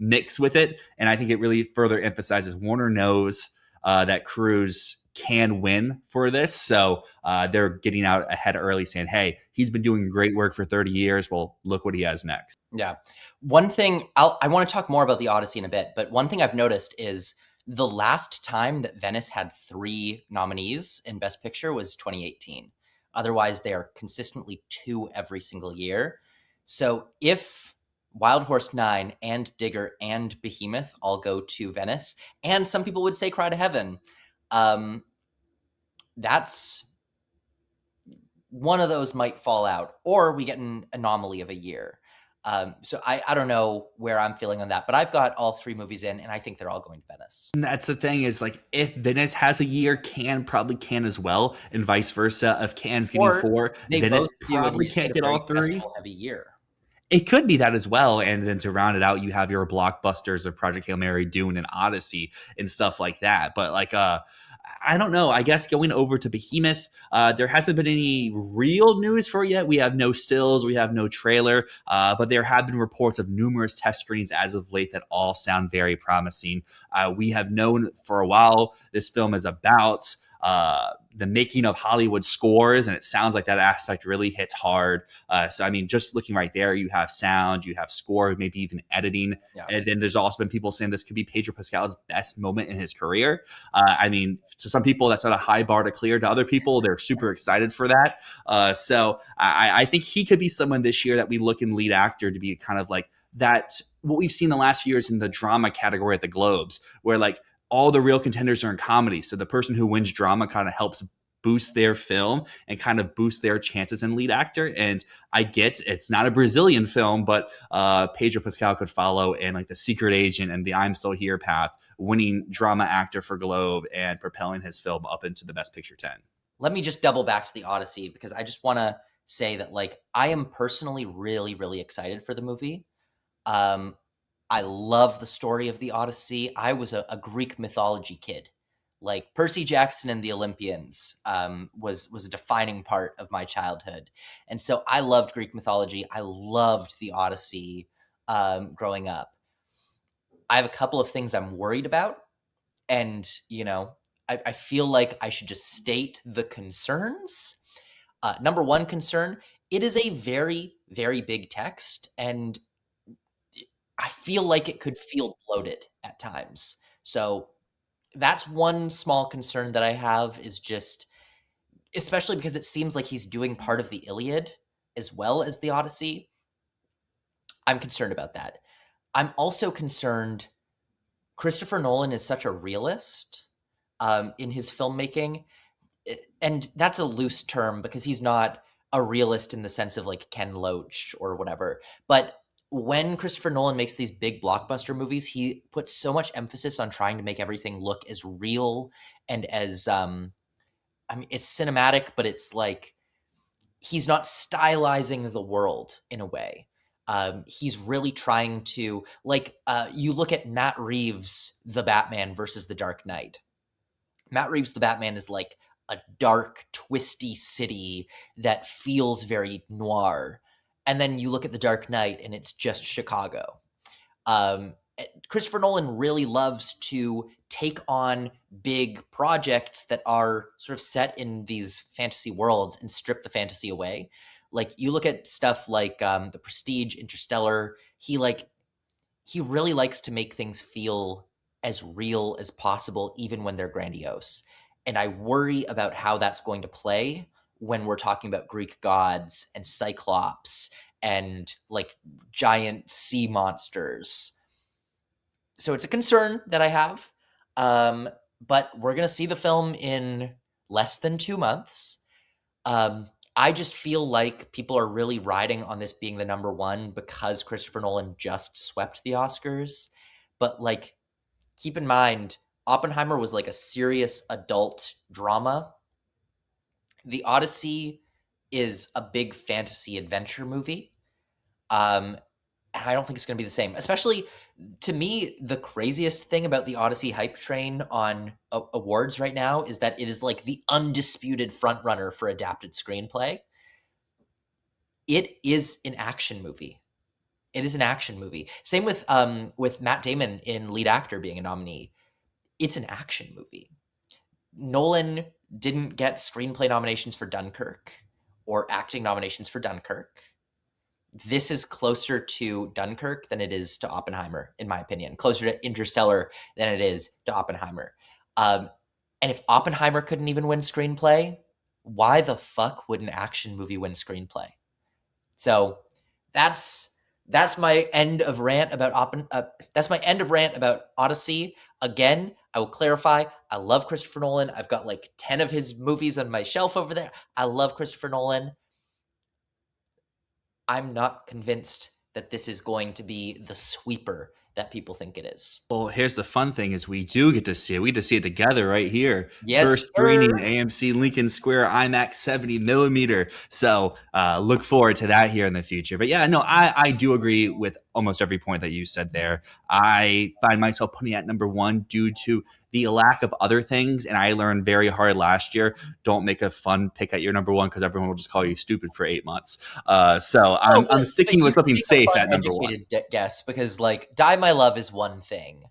mix with it. And I think it really further emphasizes Warner knows that Cruise can win for this. So they're getting out ahead early saying, hey, he's been doing great work for 30 years. Well, look what he has next. Yeah. One thing I want to talk more about the Odyssey in a bit, but one thing I've noticed is the last time that Venice had 3 nominees in Best Picture was 2018. Otherwise, they are consistently 2 every single year. So if Wild Horse 9 and Digger and Behemoth all go to Venice, and some people would say Cry to Heaven, that's one of those might fall out, or we get an anomaly of a year. So I don't know where I'm feeling on that, but I've got all 3 movies in, and I think they're all going to Venice. And that's the thing is like if Venice has a year, Cannes probably can as well, and vice versa. If Cannes getting Or 4, they Venice both do, and probably you just can't a get very all 3. festival-heavy year. It could be that as well. And then to round it out, you have your blockbusters of Project Hail Mary, Dune, and Odyssey and stuff like that. But like I don't know. I guess going over to Behemoth, there hasn't been any real news for it yet. We have no stills, we have no trailer, but there have been reports of numerous test screenings as of late that all sound very promising. We have known for a while this film is about the making of Hollywood scores, and it sounds like that aspect really hits hard. So, I mean, just looking right there, you have sound, you have score, maybe even editing. Yeah. And then there's also been people saying this could be Pedro Pascal's best moment in his career. I mean, to some people, that's not a high bar to clear. To other people, they're super excited for that. So I think he could be someone this year that we look in lead actor to be kind of like that, what we've seen the last few years in the drama category at the Globes, where like all the real contenders are in comedy. So the person who wins drama kind of helps boost their film and kind of boost their chances in lead actor. And I get it's not a Brazilian film, but Pedro Pascal could follow and like The Secret Agent and the I'm Still Here path, winning drama actor for Globe and propelling his film up into the Best Picture 10. Let me just double back to the Odyssey because I just want to say that like I am personally really, really excited for the movie. I love the story of the Odyssey. I was a Greek mythology kid. Like Percy Jackson and the Olympians was a defining part of my childhood. And so I loved Greek mythology. I loved the Odyssey growing up. I have a couple of things I'm worried about. And, you know, I feel like I should just state the concerns. Number one concern, it is a very, very big text. And I feel like it could feel bloated at times. So that's one small concern that I have is just, especially because it seems like he's doing part of the Iliad as well as the Odyssey. I'm concerned about that. I'm also concerned Christopher Nolan is such a realist in his filmmaking. And that's a loose term because he's not a realist in the sense of like Ken Loach or whatever. But when Christopher Nolan makes these big blockbuster movies, he puts so much emphasis on trying to make everything look as real and as I mean, it's cinematic, but it's like he's not stylizing the world in a way. He's really trying to like you look at Matt Reeves' The Batman versus The Dark Knight. Matt Reeves' The Batman is like a dark, twisty city that feels very noir. And then you look at The Dark Knight and it's just Chicago. Christopher Nolan really loves to take on big projects that are sort of set in these fantasy worlds and strip the fantasy away. Like you look at stuff like The Prestige, Interstellar. He really likes to make things feel as real as possible, even when they're grandiose. And I worry about how that's going to play when we're talking about Greek gods and Cyclops and like giant sea monsters. So it's a concern that I have. Um, but we're going to see the film in less than 2 months. I just feel like people are really riding on this being the number one because Christopher Nolan just swept the Oscars. But like, keep in mind, Oppenheimer was like a serious adult drama. The Odyssey is a big fantasy adventure movie. Um, and I don't think it's going to be the same. Especially to me, the craziest thing about the Odyssey hype train on awards right now is that it is like the undisputed frontrunner for adapted screenplay. It is an action movie. It is an action movie. Same with Matt Damon in lead actor being a nominee. It's an action movie. Nolan didn't get screenplay nominations for Dunkirk or acting nominations for Dunkirk. This is closer to Dunkirk than it is to Oppenheimer, in my opinion. Closer to Interstellar than it is to Oppenheimer. And if Oppenheimer couldn't even win screenplay, why the fuck would an action movie win screenplay? So that's my end of rant about that's my end of rant about Odyssey. Again, I will clarify. I love Christopher Nolan. I've got like 10 of his movies on my shelf over there. I love Christopher Nolan. I'm not convinced that this is going to be the sweeper that people think it is. Well, here's the fun thing is we do get to see it. We get to see it together right here. Yes, First sir. screening, AMC Lincoln Square IMAX 70 millimeter. So look forward to that here in the future. But yeah, no, I do agree with almost every point that you said there. I find myself putting it at number one due to the lack of other things. And I learned very hard last year, don't make a fun pick at your number one because everyone will just call you stupid for 8 months. So Oh, I'm but sticking you with can something make a safe fun, at number one. educated guess because, like, Die My Love is one thing.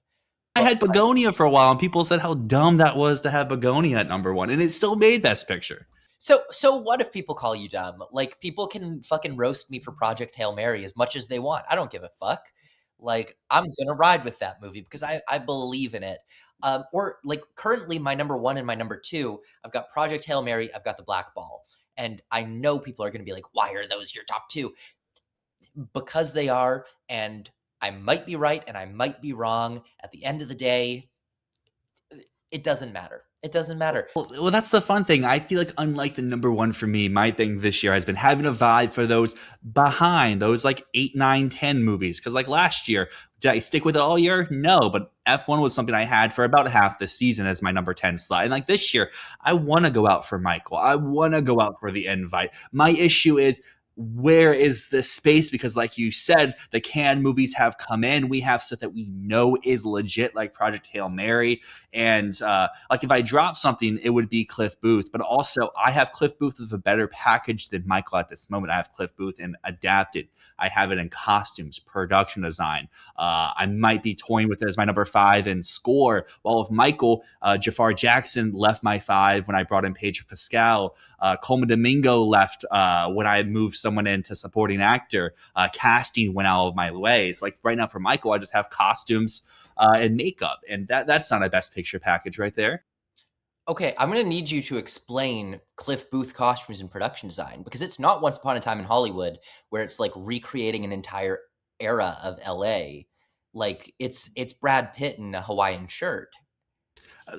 I But had Begonia for a while, and people said how dumb that was to have Begonia at number one, and it still made Best Picture. so what if people call you dumb? Like, people can fucking roast me for Project Hail Mary as much as they want. I don't give a fuck. Like, I'm gonna ride with that movie because I believe in it. Or like currently my number one and my number two, I've got Project Hail Mary, I've got The Black Ball. And I know people are gonna be like, why are those your top two? Because they are, and I might be right and I might be wrong. At the end of the day, it doesn't matter. It doesn't matter. Well, that's the fun thing. I feel like, unlike the number one for me, my thing this year has been having a vibe for those behind, those like 8, 9, 10 movies. Because like last year, did I stick with it all year? No, but F1 was something I had for about half the season as my number 10 slot. And like this year, I want to go out for Michael. I want to go out for The Invite. My issue is, where is the space? Because like you said, the canned movies have come in. We have stuff that we know is legit, like Project Hail Mary. And like if I drop something, it would be Cliff Booth. But also, I have Cliff Booth with a better package than Michael at this moment. I have Cliff Booth in adapted. I have it in costumes, production design. I might be toying with it as my number 5 in score. While with Michael, Jafar Jackson left my 5 when I brought in Pedro Pascal. Coleman Domingo left when I moved someone into supporting actor. Casting went out of my ways. Like right now for Michael, I just have costumes and makeup, and that's not a Best Picture package right there. Okay, I'm gonna need you to explain Cliff Booth costumes and production design because it's not Once Upon a Time in Hollywood where it's like recreating an entire era of LA. Like it's Brad Pitt in a Hawaiian shirt.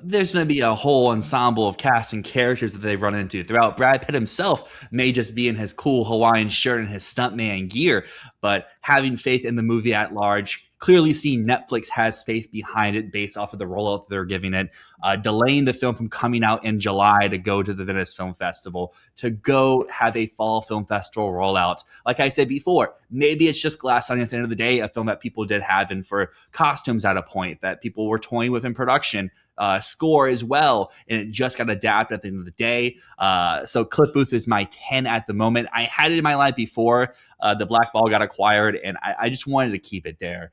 There's going to be a whole ensemble of cast and characters that they run into throughout. Brad Pitt himself may just be in his cool Hawaiian shirt and his stuntman gear, but having faith in the movie at large, clearly seeing Netflix has faith behind it based off of the rollout they're giving it, delaying the film from coming out in July to go to the Venice Film Festival, to go have a fall film festival rollout. Like I said before, maybe it's just Glass Onion at the end of the day, a film that people did have in for costumes at a point that people were toying with in production. Score as well, and it just got adapted at the end of the day. So Cliff Booth is my 10 at the moment. I had it in my life before the Black Ball got acquired, and I just wanted to keep it there.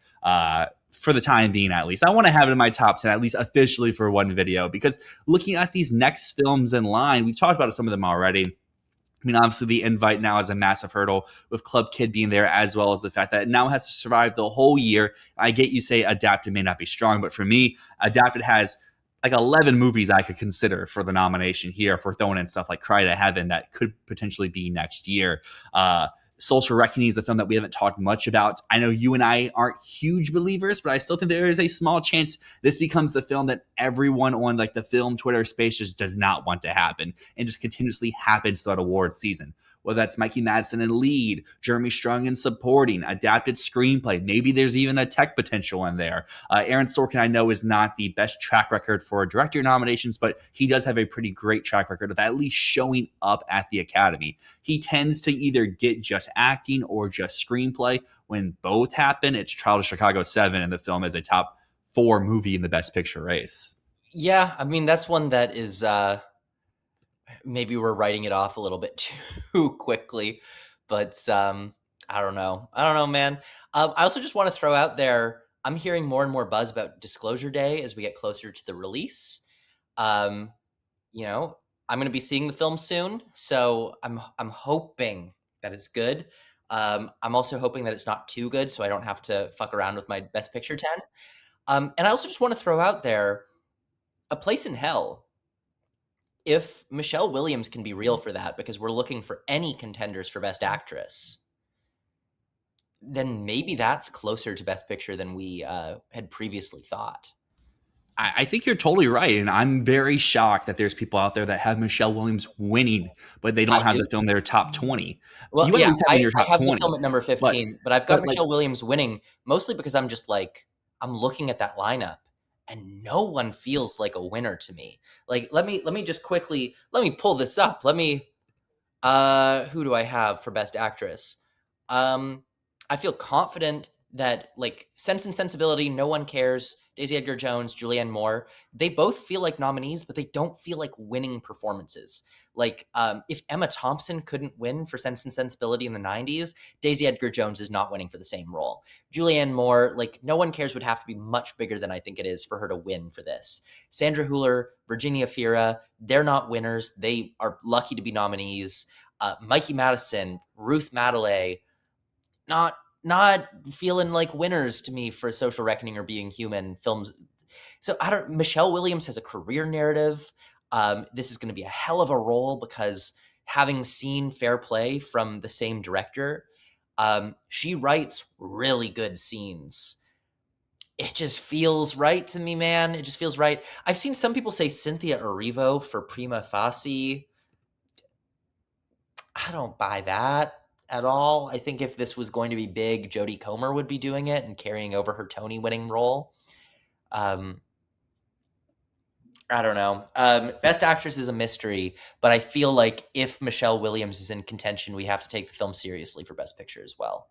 for the time being, at least. I want to have it in my top 10, at least officially for one video, because looking at these next films in line, we've talked about some of them already. I mean, obviously, the invite now is a massive hurdle with Club Kid being there, as well as the fact that it now has to survive the whole year. I get you say Adapted may not be strong, but for me, Adapted has like 11 movies I could consider for the nomination here if we're throwing in stuff like Cry to Heaven that could potentially be next year. Social Reckoning is a film that we haven't talked much about. I know you and I aren't huge believers, but I still think there is a small chance this becomes the film that everyone on like the film Twitter space just does not want to happen and just continuously happens throughout awards season. Whether that's Mikey Madison in lead, Jeremy Strong in supporting, adapted screenplay. Maybe there's even a tech potential in there. Aaron Sorkin, I know, is not the best track record for director nominations, but he does have a pretty great track record of at least showing up at the Academy. He tends to either get just acting or just screenplay. When both happen, it's Trial of Chicago 7, and the film is a top 4 movie in the Best Picture race. Yeah, I mean, that's one that is maybe we're writing it off a little bit too quickly, but I don't know. I don't know, man. I also just want to throw out there, I'm hearing more and more buzz about Disclosure Day as we get closer to the release. Um, you know, I'm going to be seeing the film soon, so I'm hoping that it's good. I'm also hoping that it's not too good, so I don't have to fuck around with my Best Picture 10. And I also just want to throw out there, A Place in Hell. If Michelle Williams can be real for that, because we're looking for any contenders for Best Actress, then maybe that's closer to Best Picture than we had previously thought. I think you're totally right, and I'm very shocked that there's people out there that have Michelle Williams winning, but they don't I have do. the film in their top 20. Well, You at yeah, least have it in your I top have the 20, film at number but 15, but I've got like Michelle Williams winning mostly because I'm just like, I'm looking at that lineup and no one feels like a winner to me. Like, let me just quickly, let me pull this up. Let me, who do I have for Best Actress? I feel confident that like Sense and Sensibility, No One Cares, Daisy Edgar Jones, Julianne Moore, they both feel like nominees, but they don't feel like winning performances. Like, if Emma Thompson couldn't win for Sense and Sensibility in the 90s, Daisy Edgar Jones is not winning for the same role. Julianne Moore, like, No One Cares would have to be much bigger than I think it is for her to win for this. Sandra Hüller, Virginia Fira, they're not winners. They are lucky to be nominees. Mikey Madison, Ruth Madeley, not feeling like winners to me for Social Reckoning or Being Human films. So I don't. Michelle Williams has a career narrative. This is going to be a hell of a role because having seen Fair Play from the same director, she writes really good scenes. It just feels right to me, man. It just feels right. I've seen some people say Cynthia Erivo for Prima Facie. I don't buy that at all. I think if this was going to be big, Jodie Comer would be doing it and carrying over her Tony winning role. I don't know. Best Actress is a mystery, but I feel like if Michelle Williams is in contention, we have to take the film seriously for Best Picture as well.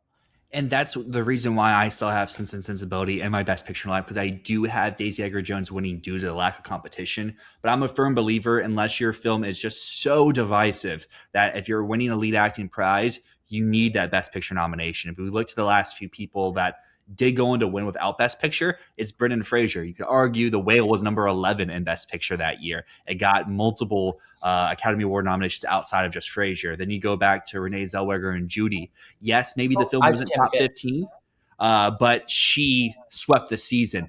And that's the reason why I still have Sense and Sensibility in my Best Picture lineup, because I do have Daisy Edgar Jones winning due to the lack of competition. But I'm a firm believer, unless your film is just so divisive that if you're winning a lead acting prize, you need that Best Picture nomination. If we look to the last few people that did go on to win without Best Picture, it's Brendan Fraser. You could argue The Whale was number 11 in Best Picture that year. It got multiple Academy Award nominations outside of just Fraser. Then you go back to Renee Zellweger and Judy. Yes, maybe the film wasn't top 15, but she swept the season.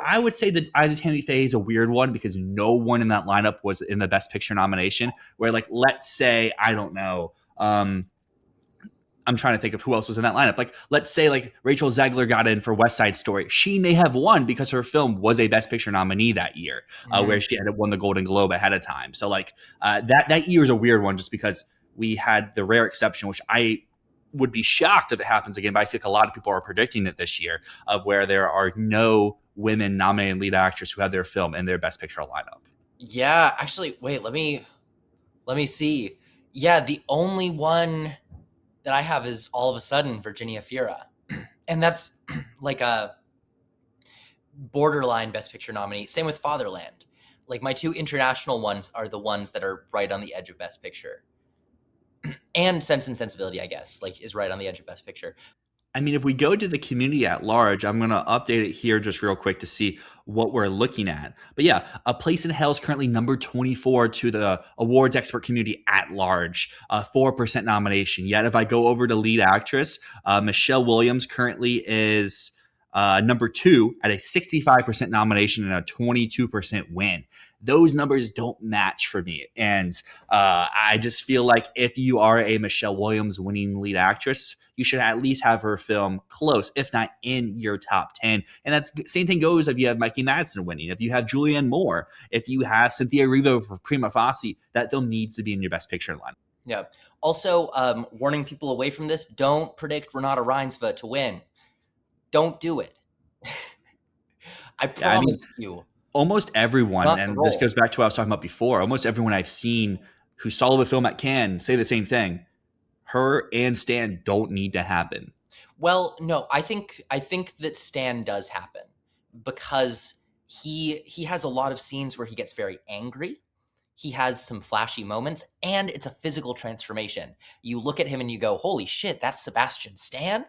I would say that Isa Tammy Faye is a weird one because no one in that lineup was in the Best Picture nomination. Where, like, let's say, I don't know, I'm trying to think of who else was in that lineup. Like, let's say like Rachel Zegler got in for West Side Story. She may have won because her film was a Best Picture nominee that year, where she had won the Golden Globe ahead of time. So like that year is a weird one just because we had the rare exception, which I would be shocked if it happens again, but I think a lot of people are predicting it this year, of where there are no women nominated lead actors who have their film in their Best Picture lineup. Yeah, actually, wait, let me see. Yeah, the only one that I have is all of a sudden Virginia Fira. And that's like a borderline Best Picture nominee. Same with Fatherland. Like, my two international ones are the ones that are right on the edge of Best Picture. And Sense and Sensibility, I guess, like, is right on the edge of Best Picture. I mean, if we go to the community at large, I'm going to update it here just real quick to see what we're looking at. But yeah, A Place in Hell is currently number 24 to the awards expert community at large, 4% nomination. Yet if I go over to lead actress, Michelle Williams currently is number 2 at a 65% nomination and a 22% win. Those numbers don't match for me. And I just feel like if you are a Michelle Williams winning lead actress, you should at least have her film close, if not in your top 10. And that's same thing goes if you have Mikey Madison winning, if you have Julianne Moore, if you have Cynthia Erivo for Prima Facie, that film needs to be in your Best Picture line. Yeah. Also, warning people away from this, don't predict Renata Reinsve to win. Don't do it. I promise you. Almost everyone, and this goes back to what I was talking about before, almost everyone I've seen who saw the film at Cannes say the same thing. Her and Stan don't need to happen. Well, no, I think that Stan does happen because he has a lot of scenes where he gets very angry. He has some flashy moments, and it's a physical transformation. You look at him and you go, holy shit, that's Sebastian Stan?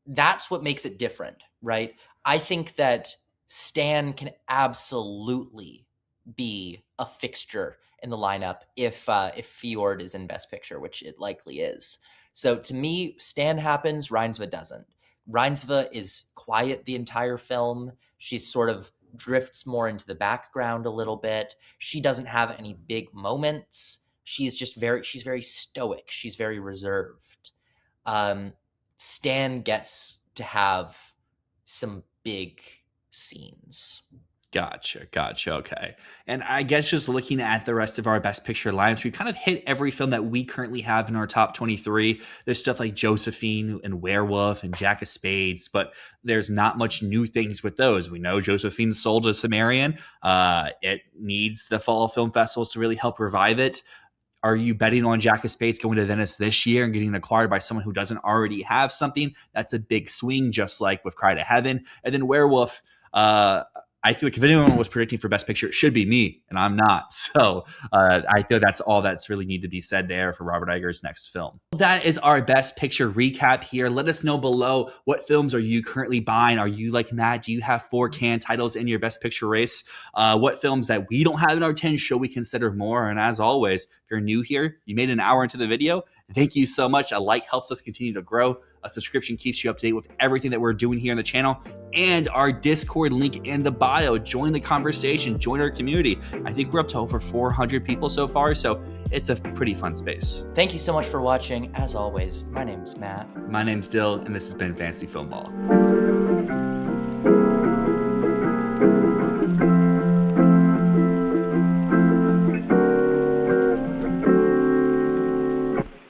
That's what makes it different, right? I think that Stan can absolutely be a fixture in the lineup if Fjord is in Best Picture, which it likely is. So to me, Stan happens, Reinsve doesn't. Reinsve is quiet the entire film. She sort of drifts more into the background a little bit. She doesn't have any big moments. She's very stoic. She's very reserved. Stan gets to have some big scenes. Gotcha. Okay. And I guess just looking at the rest of our Best Picture lines, we kind of hit every film that we currently have in our top 23. There's stuff like Josephine and Werewolf and Jack of Spades, but there's not much new things with those. We know Josephine sold to Sumerian. It needs the fall film festivals to really help revive it. Are you betting on Jack of Spades going to Venice this year and getting acquired by someone who doesn't already have something? That's a big swing, just like with Cry to Heaven. And then Werewolf, I feel like if anyone was predicting for Best Picture, it should be me, and I'm not. So I feel that's all that's really need to be said there for Robert Eggers' next film. That is our Best Picture recap here. Let us know below, what films are you currently buying? Are you like Matt? Do you have 4 Cannes titles in your Best Picture race? What films that we don't have in our 10 should we consider more? And as always, if you're new here, you made an hour into the video, thank you so much. A like helps us continue to grow. A subscription keeps you up to date with everything that we're doing here on the channel, and our Discord link in the bio. Join the conversation, join our community. I think we're up to over 400 people so far, so it's a pretty fun space. Thank you so much for watching. As always, my name's Matt. My name's Dyl, and this has been Fantasy Filmball.